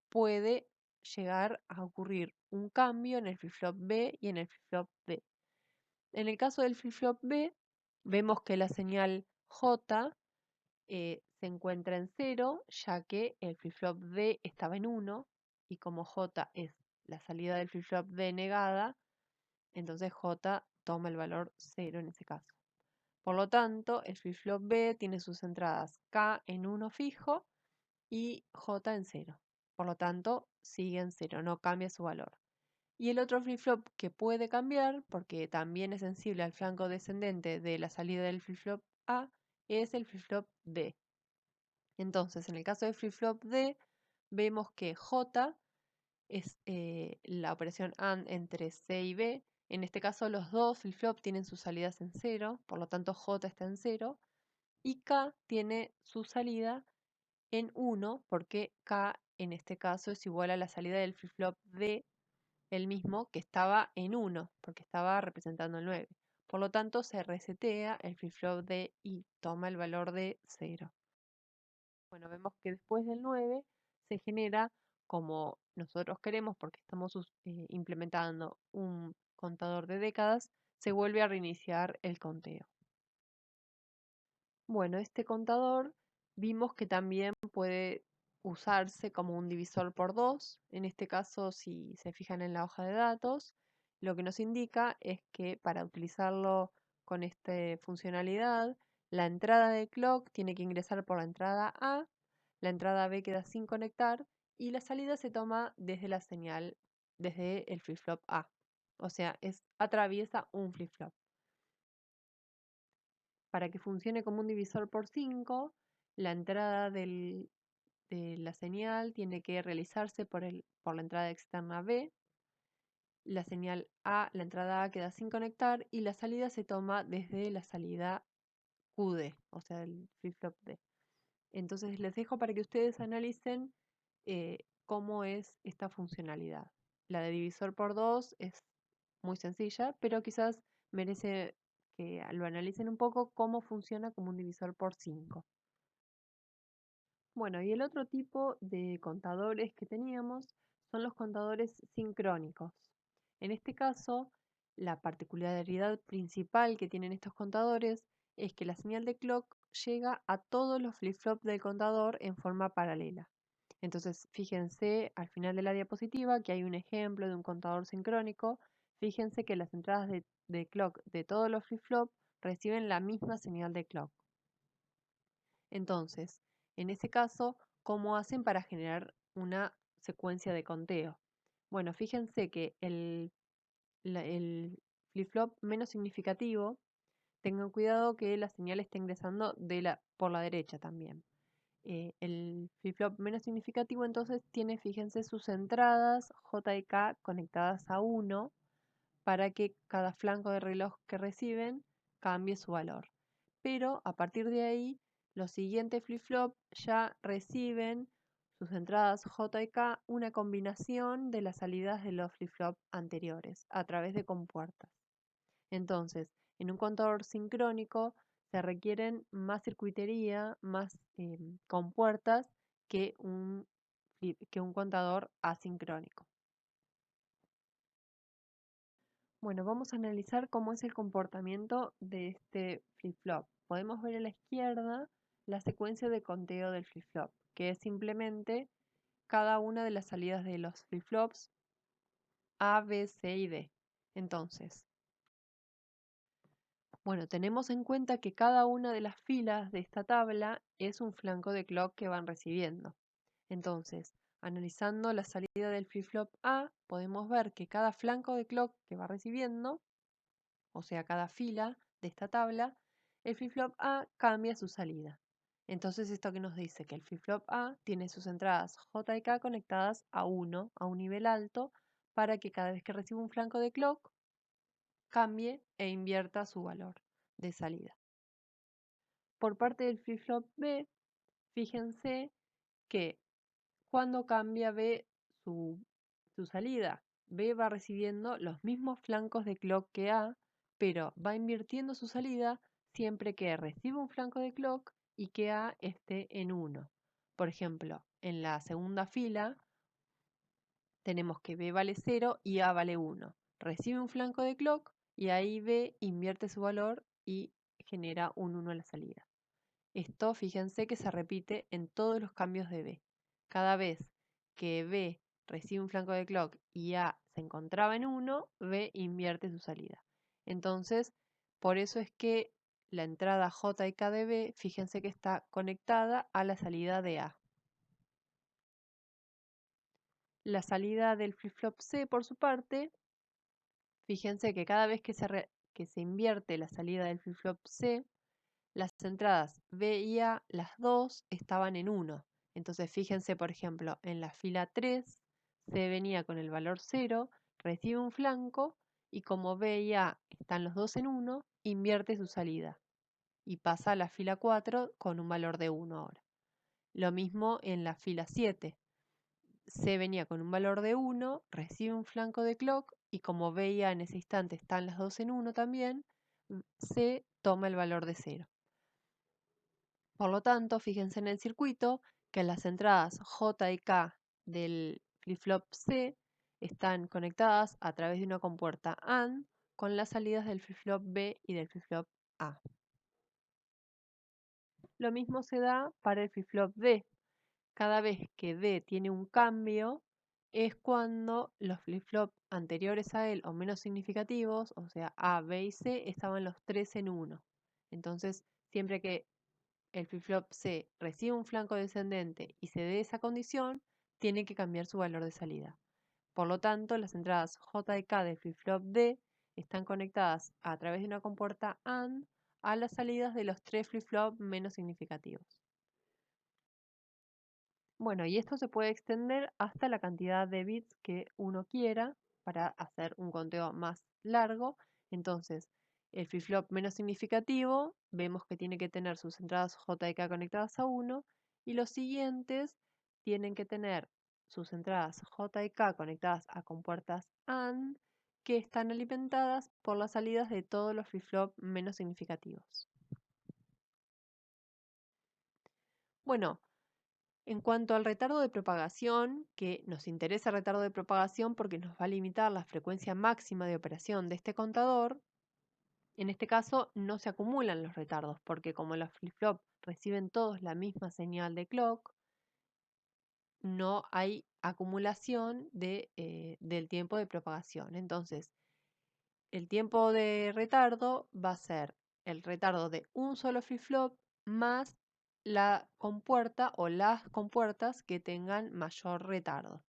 Speaker 1: puede llegar a ocurrir un cambio en el flip-flop B y en el flip-flop D. En el caso del flip-flop B, vemos que la señal J se encuentra en 0, ya que el flip-flop D estaba en 1, y como J es la salida del flip-flop D negada, entonces J toma el valor 0 en ese caso. Por lo tanto, el flip-flop B tiene sus entradas K en 1 fijo y J en 0. Por lo tanto, sigue en 0, no cambia su valor. Y el otro flip-flop que puede cambiar, porque también es sensible al flanco descendente de la salida del flip-flop A, es el flip-flop D. Entonces, en el caso del flip-flop D, vemos que J es la operación AND entre C y B. En este caso, los dos flip-flop tienen sus salidas en 0, por lo tanto J está en 0. y K tiene su salida en 1 porque K en este caso es igual a la salida del flip-flop D, el mismo que estaba en 1 porque estaba representando el 9. Por lo tanto, se resetea el flip-flop D y toma el valor de 0. Bueno, vemos que después del 9 se genera como nosotros queremos, porque estamos implementando un contador de décadas, se vuelve a reiniciar el conteo. Bueno, este contador vimos que también puede usarse como un divisor por 2. En este caso, si se fijan en la hoja de datos, lo que nos indica es que para utilizarlo con esta funcionalidad, la entrada de clock tiene que ingresar por la entrada A, la entrada B queda sin conectar y la salida se toma desde la señal, desde el flip-flop A. O sea, atraviesa un flip-flop. Para que funcione como un divisor por 5, la entrada de la señal tiene que realizarse por la entrada externa B, la señal A, la entrada A queda sin conectar y la salida se toma desde la salida QD, o sea, el flip-flop D. Entonces les dejo para que ustedes analicen cómo es esta funcionalidad. La de divisor por 2 es muy sencilla, pero quizás merece que lo analicen un poco cómo funciona como un divisor por 5. Bueno, y el otro tipo de contadores que teníamos son los contadores sincrónicos. En este caso, la particularidad principal que tienen estos contadores es que la señal de clock llega a todos los flip-flops del contador en forma paralela. Entonces, fíjense al final de la diapositiva que hay un ejemplo de un contador sincrónico. Fíjense que las entradas de clock de todos los flip-flops reciben la misma señal de clock. Entonces, en ese caso, ¿cómo hacen para generar una secuencia de conteo? Bueno, fíjense que el flip-flop menos significativo, tengan cuidado que la señal esté ingresando por la derecha también. El flip-flop menos significativo entonces tiene, fíjense, sus entradas J y K conectadas a 1 para que cada flanco de reloj que reciben cambie su valor. Pero a partir de ahí, los siguientes flip-flop ya reciben sus entradas J y K una combinación de las salidas de los flip-flop anteriores a través de compuertas. Entonces, en un contador sincrónico se requieren más circuitería, más compuertas que un contador asincrónico. Bueno, vamos a analizar cómo es el comportamiento de este flip-flop. Podemos ver a la izquierda la secuencia de conteo del flip-flop, que es simplemente cada una de las salidas de los flip-flops A, B, C y D. Entonces, bueno, tenemos en cuenta que cada una de las filas de esta tabla es un flanco de clock que van recibiendo. Entonces, analizando la salida del flip-flop A, podemos ver que cada flanco de clock que va recibiendo, o sea, cada fila de esta tabla, el flip-flop A cambia su salida. Entonces, esto que nos dice que el flip-flop A tiene sus entradas J y K conectadas a 1, a un nivel alto, para que cada vez que reciba un flanco de clock, cambie e invierta su valor de salida. Por parte del flip-flop B, fíjense que cuando cambia B su salida, B va recibiendo los mismos flancos de clock que A, pero va invirtiendo su salida siempre que reciba un flanco de clock y que A esté en 1. Por ejemplo, en la segunda fila tenemos que B vale 0 y A vale 1. Recibe un flanco de clock y ahí B invierte su valor y genera un 1 a la salida. Esto fíjense que se repite en todos los cambios de B. Cada vez que B recibe un flanco de clock y A se encontraba en 1, B invierte su salida. Entonces, por eso es que la entrada J y K de B, fíjense que está conectada a la salida de A. La salida del flip-flop C, por su parte, fíjense que cada vez que se invierte la salida del flip-flop C, las entradas B y A, las dos, estaban en 1. Entonces fíjense, por ejemplo, en la fila 3, C venía con el valor 0, recibe un flanco y como B y A están los dos en 1, invierte su salida. y pasa a la fila 4 con un valor de 1 ahora. Lo mismo en la fila 7. C venía con un valor de 1, recibe un flanco de clock y como veía en ese instante están las dos en 1 también, C toma el valor de 0. Por lo tanto, fíjense en el circuito que las entradas J y K del flip-flop C están conectadas a través de una compuerta AND con las salidas del flip-flop B y del flip-flop A. Lo mismo se da para el flip-flop D. Cada vez que D tiene un cambio, es cuando los flip-flops anteriores a él o menos significativos, o sea, A, B y C, estaban los tres en 1. Entonces, siempre que el flip-flop C recibe un flanco descendente y se dé esa condición, tiene que cambiar su valor de salida. Por lo tanto, las entradas J y K del flip-flop D están conectadas a través de una compuerta AND a las salidas de los tres flip-flops menos significativos. Bueno, y esto se puede extender hasta la cantidad de bits que uno quiera para hacer un conteo más largo. Entonces, el flip-flop menos significativo, vemos que tiene que tener sus entradas J y K conectadas a 1, y los siguientes tienen que tener sus entradas J y K conectadas a compuertas AND, que están alimentadas por las salidas de todos los flip-flop menos significativos. Bueno, en cuanto al retardo de propagación, que nos interesa el retardo de propagación porque nos va a limitar la frecuencia máxima de operación de este contador, en este caso no se acumulan los retardos porque como los flip-flop reciben todos la misma señal de clock, no hay acumulación del tiempo de propagación. Entonces, el tiempo de retardo va a ser el retardo de un solo flip-flop más la compuerta o las compuertas que tengan mayor retardo.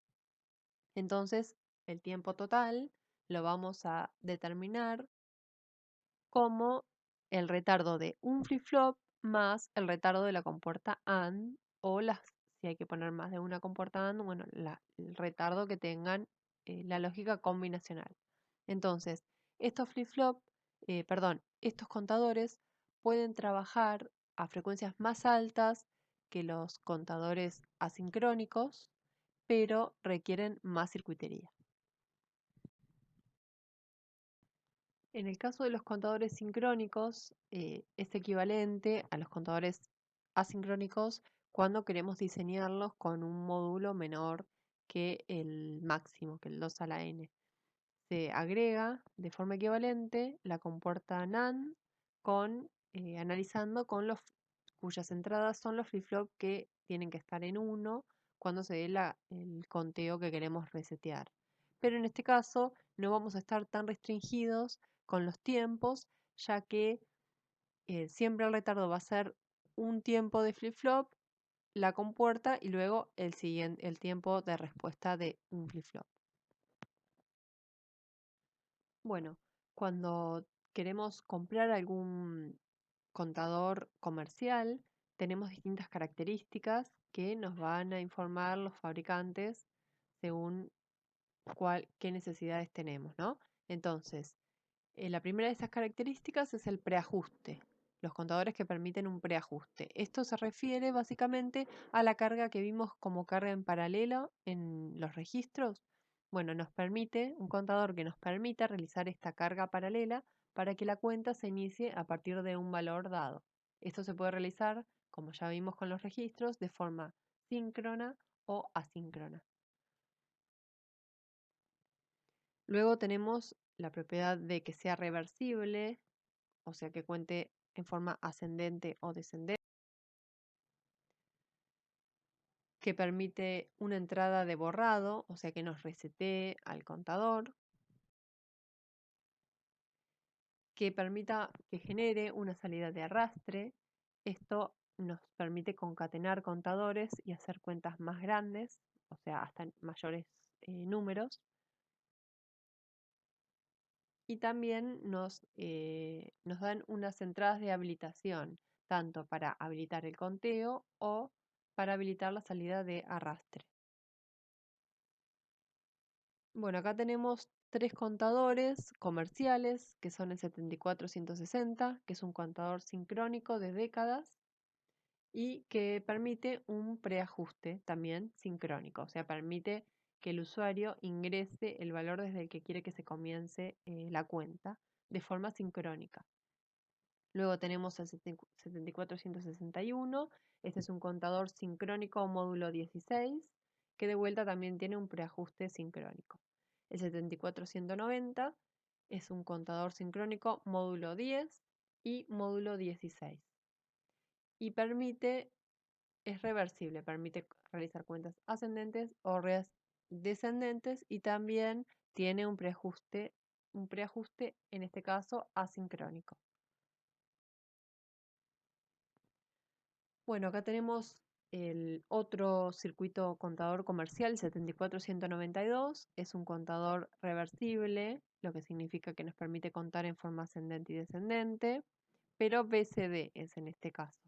Speaker 1: Entonces, el tiempo total lo vamos a determinar como el retardo de un flip-flop más el retardo de la compuerta AND o si hay que poner más de una compuerta AND, bueno, el retardo que tengan la lógica combinacional. Entonces, estos flip-flop, estos contadores pueden trabajar a frecuencias más altas que los contadores asincrónicos, pero requieren más circuitería. En el caso de los contadores sincrónicos, es equivalente a los contadores asincrónicos cuando queremos diseñarlos con un módulo menor que el máximo, que el 2 a la n. Se agrega de forma equivalente la compuerta NAND analizando con cuyas entradas son los flip-flop que tienen que estar en 1 cuando se dé el conteo que queremos resetear. Pero en este caso no vamos a estar tan restringidos con los tiempos, ya que siempre el retardo va a ser un tiempo de flip-flop, la compuerta y luego el tiempo de respuesta de un flip-flop. Bueno, cuando queremos comprar algún contador comercial, tenemos distintas características que nos van a informar los fabricantes según qué necesidades tenemos, ¿no? Entonces, la primera de estas características es el preajuste, los contadores que permiten un preajuste. Esto se refiere básicamente a la carga que vimos como carga en paralelo en los registros. Bueno, nos permite un contador que nos permita realizar esta carga paralela para que la cuenta se inicie a partir de un valor dado. Esto se puede realizar, como ya vimos con los registros, de forma síncrona o asíncrona. Luego tenemos la propiedad de que sea reversible, o sea que cuente en forma ascendente o descendente, que permite una entrada de borrado, o sea que nos resetee al contador, que permita que genere una salida de arrastre. Esto nos permite concatenar contadores y hacer cuentas más grandes, o sea, hasta mayores números. Y también nos dan unas entradas de habilitación, tanto para habilitar el conteo o para habilitar la salida de arrastre. Bueno, acá tenemos tres contadores comerciales, que son el 74160, que es un contador sincrónico de décadas y que permite un preajuste también sincrónico, o sea, permite que el usuario ingrese el valor desde el que quiere que se comience la cuenta de forma sincrónica. Luego tenemos el 74161, este es un contador sincrónico módulo 16, que de vuelta también tiene un preajuste sincrónico. El 74190 es un contador sincrónico módulo 10 y módulo 16. Y es reversible, permite realizar cuentas ascendentes o descendentes y también tiene un preajuste en este caso asincrónico. Bueno, acá tenemos el otro circuito contador comercial, 74192. Es un contador reversible, lo que significa que nos permite contar en forma ascendente y descendente, pero BCD es en este caso.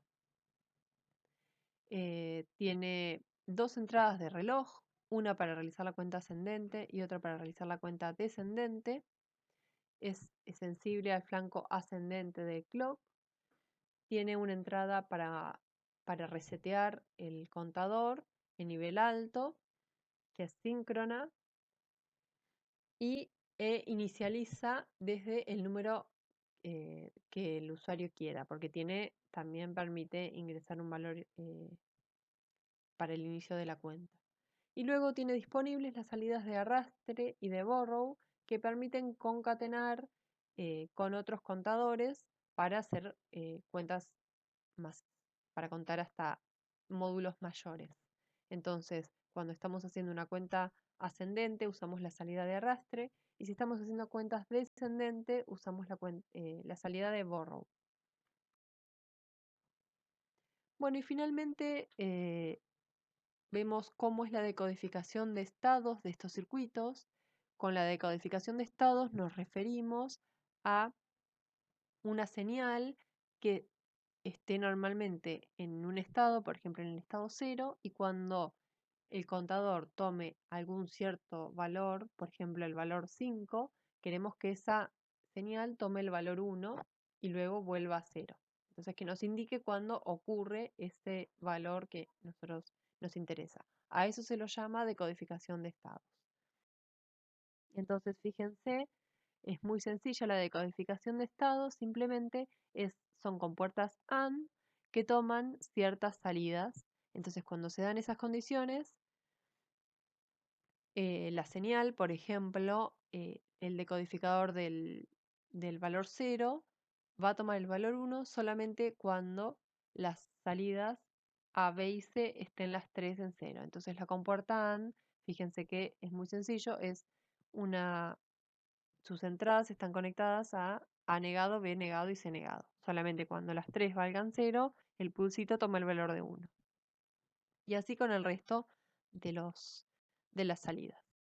Speaker 1: Tiene dos entradas de reloj, una para realizar la cuenta ascendente y otra para realizar la cuenta descendente. Es sensible al flanco ascendente del clock. Tiene una entrada para resetear el contador en nivel alto, que es síncrona, y inicializa desde el número que el usuario quiera, porque también permite ingresar un valor para el inicio de la cuenta. Y luego tiene disponibles las salidas de arrastre y de borrow que permiten concatenar con otros contadores para hacer cuentas más, para contar hasta módulos mayores. Entonces, cuando estamos haciendo una cuenta ascendente, usamos la salida de arrastre, y si estamos haciendo cuentas descendente, usamos la salida de borrow. Bueno, y finalmente vemos cómo es la decodificación de estados de estos circuitos. Con la decodificación de estados nos referimos a una señal que esté normalmente en un estado, por ejemplo en el estado 0, y cuando el contador tome algún cierto valor, por ejemplo el valor 5, queremos que esa señal tome el valor 1 y luego vuelva a 0. Entonces que nos indique cuándo ocurre ese valor que nosotros nos interesa. A eso se lo llama decodificación de estados. Entonces fíjense, es muy sencilla la decodificación de estados, simplemente son compuertas AND que toman ciertas salidas. Entonces cuando se dan esas condiciones, la señal, por ejemplo, el decodificador del valor 0 va a tomar el valor 1 solamente cuando las salidas A, B y C estén las tres en 0. Entonces la compuerta AND, fíjense que es muy sencillo, sus entradas están conectadas a A negado, B negado y C negado. Solamente cuando las tres valgan 0, el pulsito toma el valor de 1. Y así con el resto de las salidas.